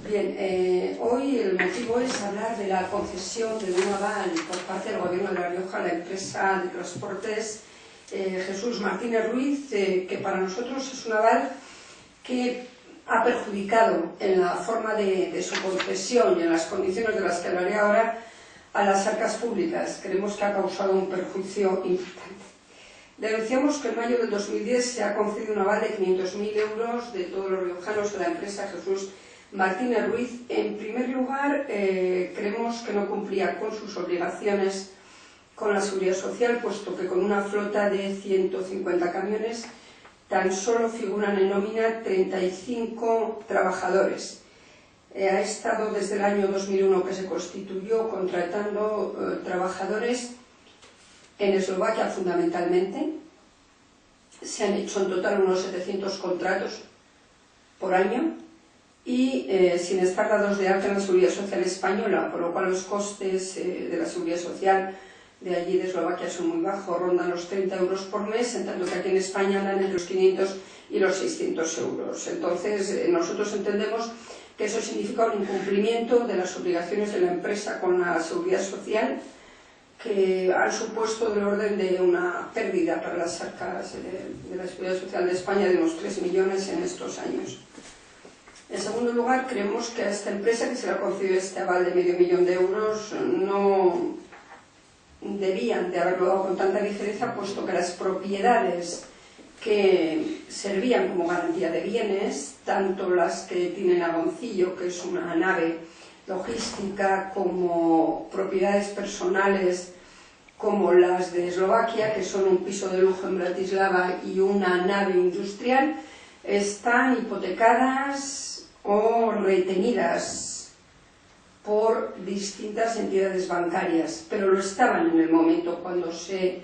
Bien, hoy el motivo es hablar de la concesión de un aval por parte del Gobierno de La Rioja a la empresa de transportes Jesús Martínez Ruiz, que para nosotros es un aval que ha perjudicado en la forma de su concesión y en las condiciones de las que hablaré ahora a las arcas públicas. Creemos que ha causado un perjuicio importante. Denunciamos que en mayo del 2010 se ha concedido un aval de 500.000 euros de todos los riojanos de la empresa Jesús Martínez Ruiz. En primer lugar, creemos que no cumplía con sus obligaciones con la seguridad social, puesto que con una flota de 150 camiones tan solo figuran en nómina 35 trabajadores. Ha estado desde el año 2001 que se constituyó contratando trabajadores en Eslovaquia fundamentalmente. Se han hecho en total unos 700 contratos por año y sin estar dados de alta en la Seguridad Social española, por lo cual los costes de la Seguridad Social de allí de Eslovaquia son muy bajos, rondan los 30 euros por mes, en tanto que aquí en España andan entre los 500 y los 600 euros. Entonces, nosotros entendemos que eso significa un incumplimiento de las obligaciones de la empresa con la Seguridad Social, que han supuesto del orden de una pérdida para las arcas de la Seguridad Social de España de unos 3 millones en estos años. En segundo lugar, creemos que a esta empresa que se le ha concedido este aval de $500.000 de euros no debían de haberlo dado con tanta ligereza, puesto que las propiedades que servían como garantía de bienes, tanto las que tienen Agoncillo, que es una nave logística, como propiedades personales como las de Eslovaquia, que son un piso de lujo en Bratislava y una nave industrial, están hipotecadas o retenidas por distintas entidades bancarias, pero lo estaban en el momento cuando se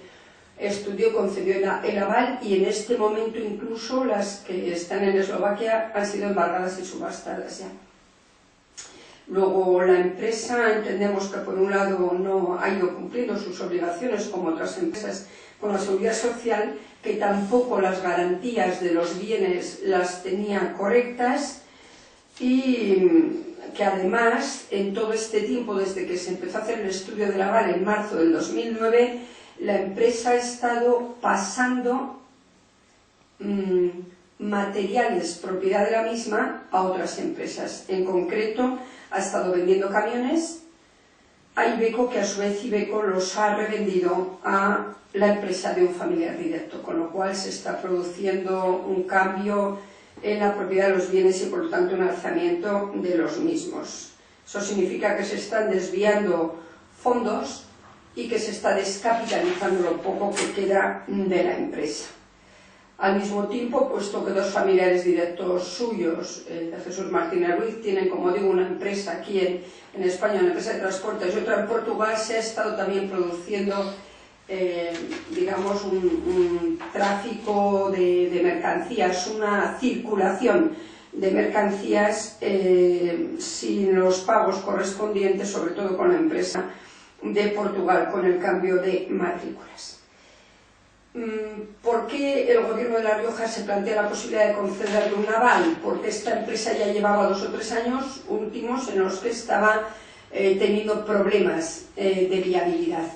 estudió y concedió el aval, y en este momento incluso las que están en Eslovaquia han sido embargadas y subastadas ya. Luego, la empresa, entendemos que por un lado no ha ido cumpliendo sus obligaciones como otras empresas con la Seguridad Social, que tampoco las garantías de los bienes las tenía correctas, y que además en todo este tiempo, desde que se empezó a hacer el estudio del aval en marzo del 2009, la empresa ha estado pasando materiales propiedad de la misma a otras empresas. En concreto, ha estado vendiendo camiones a Iveco, que a su vez Iveco los ha revendido a la empresa de un familiar directo, con lo cual se está produciendo un cambio en la propiedad de los bienes y por lo tanto un alzamiento de los mismos. Eso significa que se están desviando fondos y que se está descapitalizando lo poco que queda de la empresa. Al mismo tiempo, puesto que dos familiares directos suyos, de Jesús Martínez Ruiz, tienen, como digo, una empresa aquí en España, una empresa de transportes, y otra en Portugal, se ha estado también produciendo digamos un tráfico de mercancías, una circulación de mercancías sin los pagos correspondientes, sobre todo con la empresa de Portugal, con el cambio de matrículas. ¿Por qué el Gobierno de La Rioja se plantea la posibilidad de concederle un aval? Porque esta empresa ya llevaba 2 o 3 años últimos en los que estaba teniendo problemas de viabilidad,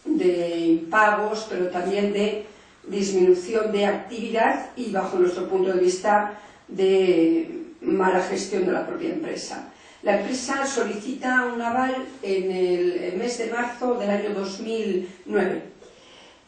de impagos, pero también de disminución de actividad y, bajo nuestro punto de vista, de mala gestión de la propia empresa. La empresa solicita un aval en el mes de marzo del año 2009.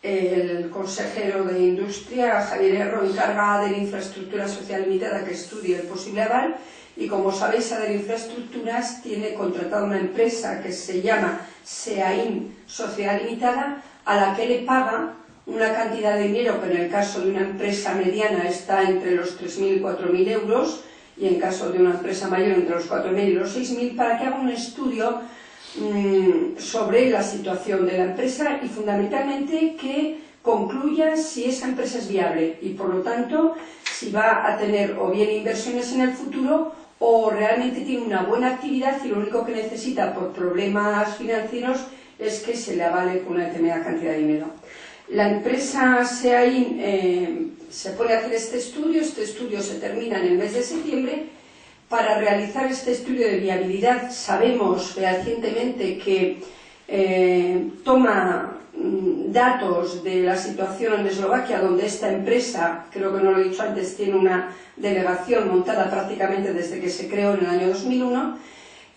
El consejero de Industria, Javier Erro, encarga a ADER Infraestructura Social Limitada que estudie el posible aval, y como sabéis, ADER Infraestructuras tiene contratada una empresa que se llama SEAIN Sociedad Limitada, a la que le paga una cantidad de dinero que en el caso de una empresa mediana está entre los 3.000 y 4.000 euros, y en caso de una empresa mayor entre los 4.000 y los 6.000, para que haga un estudio sobre la situación de la empresa y fundamentalmente que concluya si esa empresa es viable y por lo tanto si va a tener o bien inversiones en el futuro o realmente tiene una buena actividad y lo único que necesita por problemas financieros es que se le avale con una determinada cantidad de dinero. La empresa SEAIN se pone a hacer este estudio se termina en el mes de septiembre para realizar este estudio de viabilidad sabemos fehacientemente que toma datos de la situación en Eslovaquia, donde esta empresa, creo que no lo he dicho antes, tiene una delegación montada prácticamente desde que se creó en el año 2001,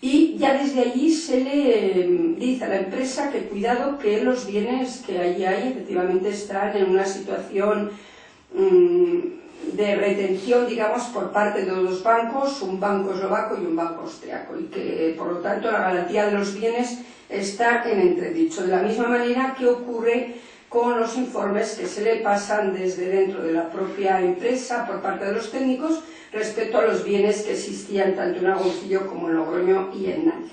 y ya desde allí se le dice a la empresa que cuidado, que los bienes que allí hay efectivamente están en una situación de retención, digamos, por parte de dos bancos, un banco eslovaco y un banco austriaco, y que por lo tanto la garantía de los bienes está en entredicho. De la misma manera que ocurre con los informes que se le pasan desde dentro de la propia empresa por parte de los técnicos respecto a los bienes que existían tanto en Agoncillo como en Logroño y en Navia.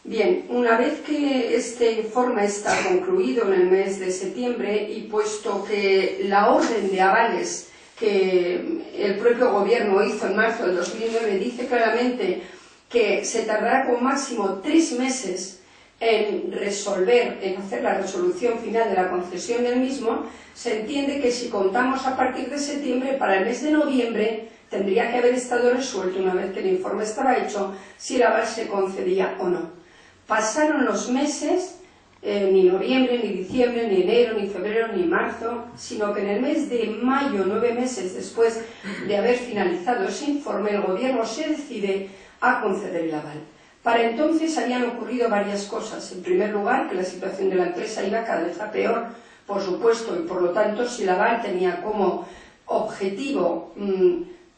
Bien, una vez que este informe está concluido en el mes de septiembre y puesto que la orden de avales que el propio gobierno hizo en marzo del 2009 dice claramente que se tardará como máximo 3 meses en resolver, en hacer la resolución final de la concesión del mismo, se entiende que si contamos a partir de septiembre, para el mes de noviembre tendría que haber estado resuelto, una vez que el informe estaba hecho, si el aval se concedía o no. Pasaron los meses, ni noviembre, ni diciembre, ni enero, ni febrero, ni marzo, sino que en el mes de mayo, 9 meses después de haber finalizado ese informe, el gobierno se decide a conceder el aval. Para entonces habían ocurrido varias cosas. En primer lugar, que la situación de la empresa iba cada vez a peor, por supuesto, y por lo tanto, si el aval tenía como objetivo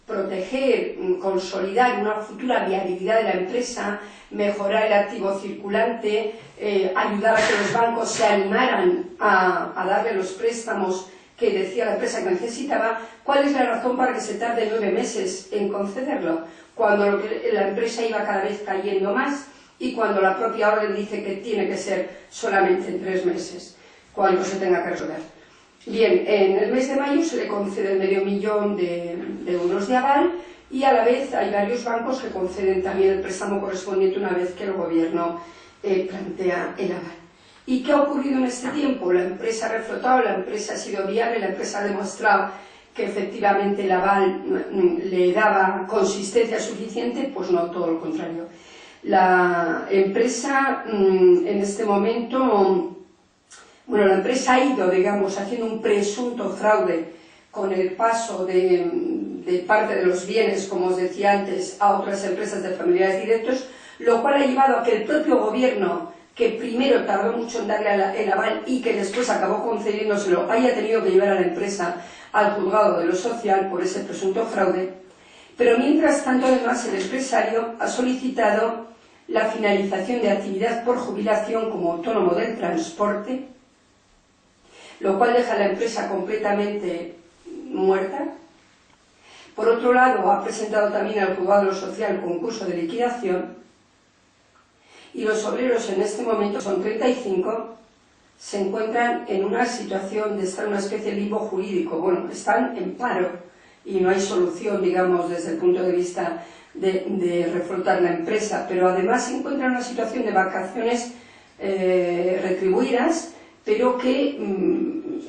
proteger, consolidar una futura viabilidad de la empresa, mejorar el activo circulante, ayudar a que los bancos se animaran a darle los préstamos que decía la empresa que necesitaba, ¿cuál es la razón para que se tarde 9 meses en concederlo? Cuando la empresa iba cada vez cayendo más y cuando la propia orden dice que tiene que ser solamente en 3 meses, cuando se tenga que resolver. Bien, en el mes de mayo se le concede medio millón de euros de aval y a la vez hay varios bancos que conceden también el préstamo correspondiente una vez que el gobierno plantea el aval. ¿Y qué ha ocurrido en este tiempo? La empresa ha reflotado, la empresa ha sido viable, la empresa ha demostrado que efectivamente el aval le daba consistencia suficiente, pues no, todo lo contrario. La empresa en este momento, bueno, la empresa ha ido, digamos, haciendo un presunto fraude con el paso de parte de los bienes, como os decía antes, a otras empresas de familiares directos, lo cual ha llevado a que el propio gobierno, que primero tardó mucho en darle el aval y que después acabó concediéndoselo, haya tenido que llevar a la empresa al juzgado de lo social por ese presunto fraude. Pero mientras tanto, además, el empresario ha solicitado la finalización de actividad por jubilación como autónomo del transporte, lo cual deja a la empresa completamente muerta. Por otro lado, ha presentado también al juzgado de lo social concurso de liquidación y los obreros en este momento, son 35, se encuentran en una situación de estar en una especie de limbo jurídico. Bueno, están en paro y no hay solución, digamos, desde el punto de vista de reflotar la empresa, pero además se encuentran en una situación de vacaciones retribuidas, pero que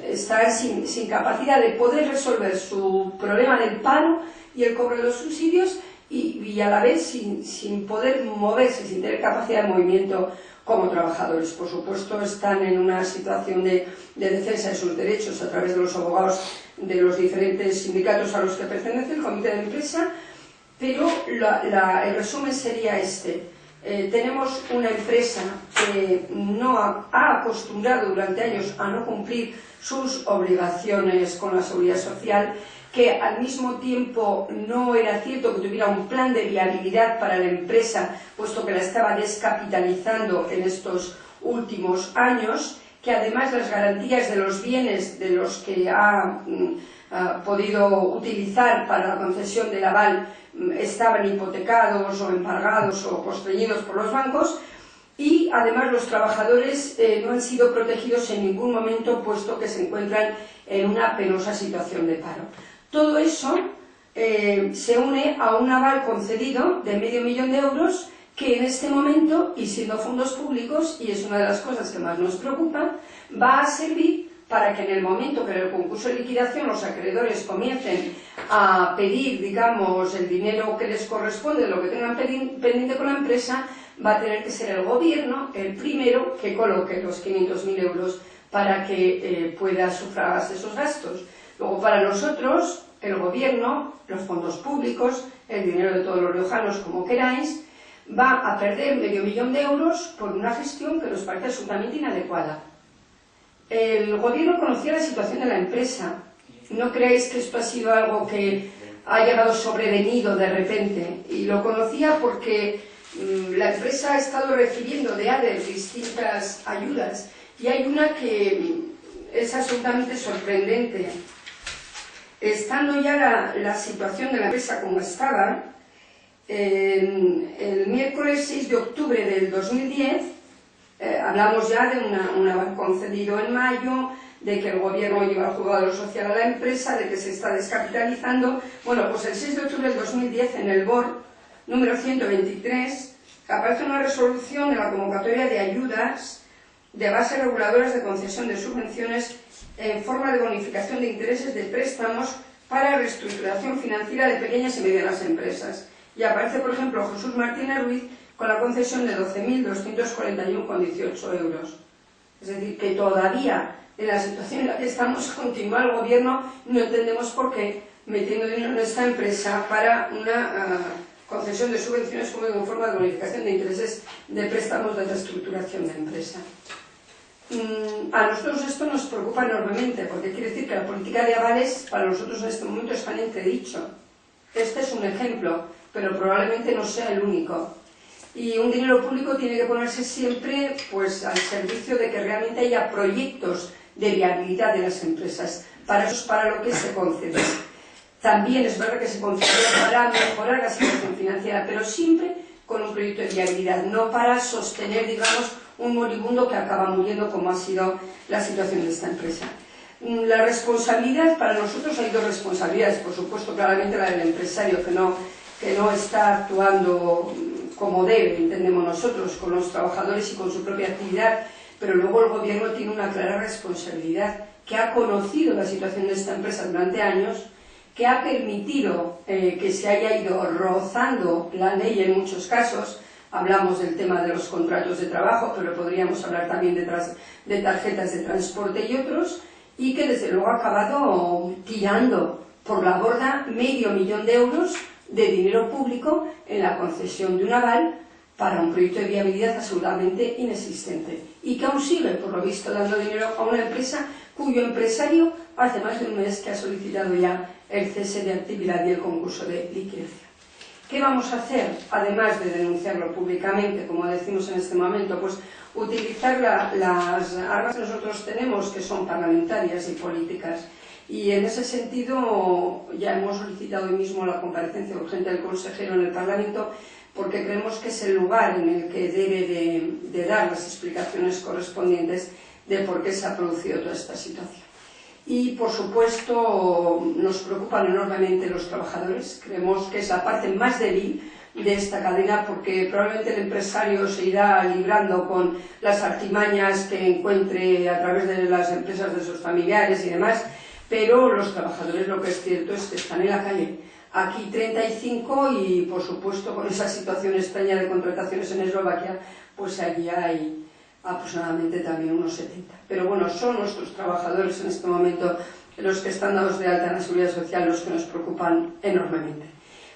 están sin capacidad de poder resolver su problema del paro y el cobro de los subsidios y a la vez sin poder moverse, sin tener capacidad de movimiento como trabajadores. Por supuesto, están en una situación de defensa de sus derechos a través de los abogados de los diferentes sindicatos a los que pertenece el comité de empresa, pero el resumen sería este. Tenemos una empresa que no ha acostumbrado durante años a no cumplir sus obligaciones con la seguridad social, que al mismo tiempo no era cierto que tuviera un plan de viabilidad para la empresa, puesto que la estaba descapitalizando en estos últimos años, que además las garantías de los bienes de los que ha podido utilizar para la concesión del aval estaban hipotecados o embargados o constreñidos por los bancos, y además los trabajadores no han sido protegidos en ningún momento, puesto que se encuentran en una penosa situación de paro. Todo eso se une a un aval concedido de medio millón de euros que en este momento, y siendo fondos públicos, y es una de las cosas que más nos preocupa, va a servir para que en el momento que en el concurso de liquidación los acreedores comiencen a pedir, digamos, el dinero que les corresponde, lo que tengan pendiente con la empresa, va a tener que ser el gobierno el primero que coloque los 500.000 euros para que pueda sufragarse esos gastos. Luego, para nosotros, el gobierno, los fondos públicos, el dinero de todos los riojanos, como queráis, va a perder $500.000 de euros por una gestión que nos parece absolutamente inadecuada. El gobierno conocía la situación de la empresa. No creáis que esto ha sido algo que ha llegado sobrevenido de repente. Y lo conocía porque la empresa ha estado recibiendo de ADER distintas ayudas. Y hay una que es absolutamente sorprendente. Estando ya la situación de la empresa como estaba, el miércoles 6 de octubre del 2010, hablamos ya de un aval concedido en mayo, de que el gobierno lleva al juzgado social a la empresa, de que se está descapitalizando. Bueno, pues el 6 de octubre del 2010, en el BOR número 123, aparece una resolución de la convocatoria de ayudas de bases reguladoras de concesión de subvenciones en forma de bonificación de intereses de préstamos para reestructuración financiera de pequeñas y medianas empresas. Y aparece, por ejemplo, Jesús Martínez Ruiz con la concesión de 12.241,18 euros. Es decir, que todavía en la situación en la que estamos continúa el gobierno, no entendemos por qué, metiendo dinero en esta empresa para una concesión de subvenciones como en forma de bonificación de intereses de préstamos de reestructuración de empresa. A nosotros esto nos preocupa enormemente, porque quiere decir que la política de avales para nosotros en este momento está en entredicho. Este es un ejemplo, pero probablemente no sea el único. Y un dinero público tiene que ponerse siempre pues, al servicio de que realmente haya proyectos de viabilidad de las empresas. Para eso es para lo que se concede. También es verdad que se concede para mejorar la situación financiera, pero siempre con un proyecto de viabilidad, no para sostener, digamos, un moribundo que acaba muriendo, como ha sido la situación de esta empresa. La responsabilidad, para nosotros hay dos responsabilidades, por supuesto, claramente la del empresario, que no está actuando como debe, entendemos nosotros, con los trabajadores y con su propia actividad, pero luego el gobierno tiene una clara responsabilidad, que ha conocido la situación de esta empresa durante años, que ha permitido que se haya ido rozando la ley en muchos casos. Hablamos del tema de los contratos de trabajo, pero podríamos hablar también de tarjetas de transporte y otros, y que desde luego ha acabado tirando por la borda $500.000 de euros de dinero público en la concesión de un aval para un proyecto de viabilidad absolutamente inexistente, y que aún sigue, por lo visto, dando dinero a una empresa cuyo empresario hace más de un mes que ha solicitado ya el cese de actividad y el concurso de liquidación. ¿Qué vamos a hacer? Además de denunciarlo públicamente, como decimos en este momento, pues utilizar las armas que nosotros tenemos, que son parlamentarias y políticas. Y en ese sentido ya hemos solicitado hoy mismo la comparecencia urgente del consejero en el Parlamento, porque creemos que es el lugar en el que debe de dar las explicaciones correspondientes de por qué se ha producido toda esta situación. Y, por supuesto, nos preocupan enormemente los trabajadores. Creemos que es la parte más débil de esta cadena, porque probablemente el empresario se irá librando con las artimañas que encuentre a través de las empresas de sus familiares y demás, pero los trabajadores, lo que es cierto es que están en la calle. Aquí 35 y, por supuesto, con esa situación extraña de contrataciones en Eslovaquia, pues allí hay aproximadamente también unos 70. Pero bueno, son nuestros trabajadores en este momento, los que están dados de alta en la Seguridad Social, los que nos preocupan enormemente.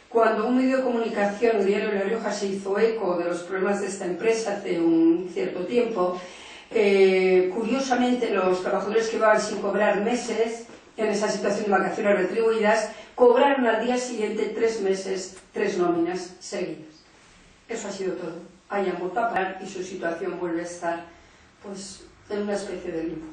Cuando un medio de comunicación, el diario La Rioja, se hizo eco de los problemas de esta empresa hace un cierto tiempo, curiosamente los trabajadores que iban sin cobrar meses, en esa situación de vacaciones retribuidas, cobraron al día siguiente 3 meses, 3 nóminas seguidas. Eso ha sido todo. Hayan vuelto a parar y su situación vuelve a estar pues, en una especie de limbo.